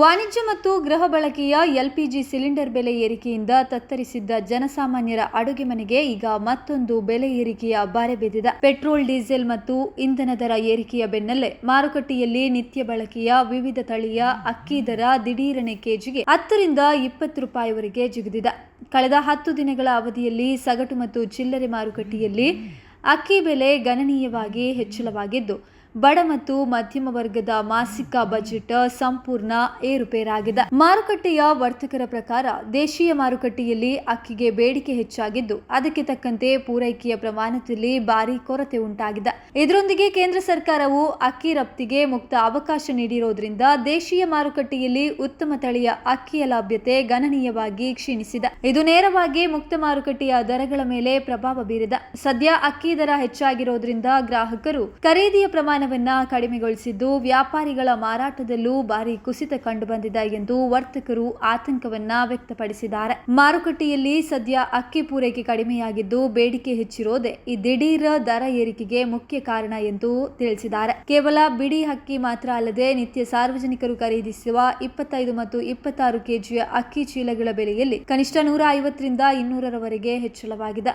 ವಾಣಿಜ್ಯ ಮತ್ತು ಗೃಹ ಬಳಕೆಯ ಎಲ್ಪಿಜಿ ಸಿಲಿಂಡರ್ ಬೆಲೆ ಏರಿಕೆಯಿಂದ ತತ್ತರಿಸಿದ್ದ ಜನಸಾಮಾನ್ಯರ ಅಡುಗೆ ಮನೆಗೆ ಈಗ ಮತ್ತೊಂದು ಬೆಲೆ ಏರಿಕೆಯ ಬರೆ ಬಿದ್ದಿದೆ. ಪೆಟ್ರೋಲ್, ಡೀಸೆಲ್ ಮತ್ತು ಇಂಧನ ದರ ಏರಿಕೆಯ ಬೆನ್ನಲ್ಲೇ ಮಾರುಕಟ್ಟೆಯಲ್ಲಿ ನಿತ್ಯ ಬಳಕೆಯ ವಿವಿಧ ತಳಿಯ ಅಕ್ಕಿ ದರ ದಿಢೀರನೆ ಕೆಜಿಗೆ 10 ರಿಂದ 20 ರೂಪಾಯಿವರೆಗೆ ಜಿಗಿದಿದೆ. ಕಳೆದ 10 ದಿನಗಳ ಅವಧಿಯಲ್ಲಿ ಸಗಟು ಮತ್ತು ಚಿಲ್ಲರೆ ಮಾರುಕಟ್ಟೆಯಲ್ಲಿ ಅಕ್ಕಿ ಬೆಲೆ ಗಣನೀಯವಾಗಿ ಹೆಚ್ಚಳವಾಗಿದ್ದು, ಬಡ ಮತ್ತು ಮಧ್ಯಮ ವರ್ಗದ ಮಾಸಿಕ ಬಜೆಟ್ ಸಂಪೂರ್ಣ ಏರುಪೇರಾಗಿದೆ. ಮಾರುಕಟ್ಟೆಯ ವರ್ತಕರ ಪ್ರಕಾರ ದೇಶೀಯ ಮಾರುಕಟ್ಟೆಯಲ್ಲಿ ಅಕ್ಕಿಗೆ ಬೇಡಿಕೆ ಹೆಚ್ಚಾಗಿದ್ದು, ಅದಕ್ಕೆ ತಕ್ಕಂತೆ ಪೂರೈಕೆಯ ಪ್ರಮಾಣದಲ್ಲಿ ಭಾರಿ ಕೊರತೆ ಉಂಟಾಗಿದೆ. ಇದರೊಂದಿಗೆ ಕೇಂದ್ರ ಸರ್ಕಾರವು ಅಕ್ಕಿ ರಫ್ತಿಗೆ ಮುಕ್ತ ಅವಕಾಶ ನೀಡಿರೋದ್ರಿಂದ ದೇಶೀಯ ಮಾರುಕಟ್ಟೆಯಲ್ಲಿ ಉತ್ತಮ ತಳಿಯ ಅಕ್ಕಿಯ ಲಭ್ಯತೆ ಗಣನೀಯವಾಗಿ ಕ್ಷೀಣಿಸಿದೆ. ಇದು ನೇರವಾಗಿ ಮುಕ್ತ ಮಾರುಕಟ್ಟೆಯ ದರಗಳ ಮೇಲೆ ಪ್ರಭಾವ ಬೀರಿದೆ. ಸದ್ಯ ಅಕ್ಕಿ ದರ ಹೆಚ್ಚಾಗಿರೋದ್ರಿಂದ ಗ್ರಾಹಕರು ಖರೀದಿಯ ಪ್ರಮಾಣವನ್ನ ಕಡಿಮೆಗೊಳಿಸಿದ್ದು, ವ್ಯಾಪಾರಿಗಳ ಮಾರಾಟದಲ್ಲೂ ಭಾರಿ ಕುಸಿತ ಕಂಡುಬಂದಿದೆ ಎಂದು ವರ್ತಕರು ಆತಂಕವನ್ನ ವ್ಯಕ್ತಪಡಿಸಿದ್ದಾರೆ. ಮಾರುಕಟ್ಟೆಯಲ್ಲಿ ಸದ್ಯ ಅಕ್ಕಿ ಪೂರೈಕೆ ಕಡಿಮೆಯಾಗಿದ್ದು, ಬೇಡಿಕೆ ಹೆಚ್ಚಿರೋದೇ ಈ ದಿಢೀರ್ ದರ ಏರಿಕೆಗೆ ಮುಖ್ಯ ಕಾರಣ ಎಂದು ತಿಳಿಸಿದ್ದಾರೆ. ಕೇವಲ ಬಿಡಿ ಅಕ್ಕಿ ಮಾತ್ರ ಅಲ್ಲದೆ ನಿತ್ಯ ಸಾರ್ವಜನಿಕರು ಖರೀದಿಸುವ 25 ಮತ್ತು 26 ಕೆಜಿಯ ಅಕ್ಕಿ ಚೀಲಗಳ ಬೆಲೆಯಲ್ಲಿ ಕನಿಷ್ಠ 150 ರಿಂದ 200 ರವರೆಗೆ ಹೆಚ್ಚಳವಾಗಿದೆ.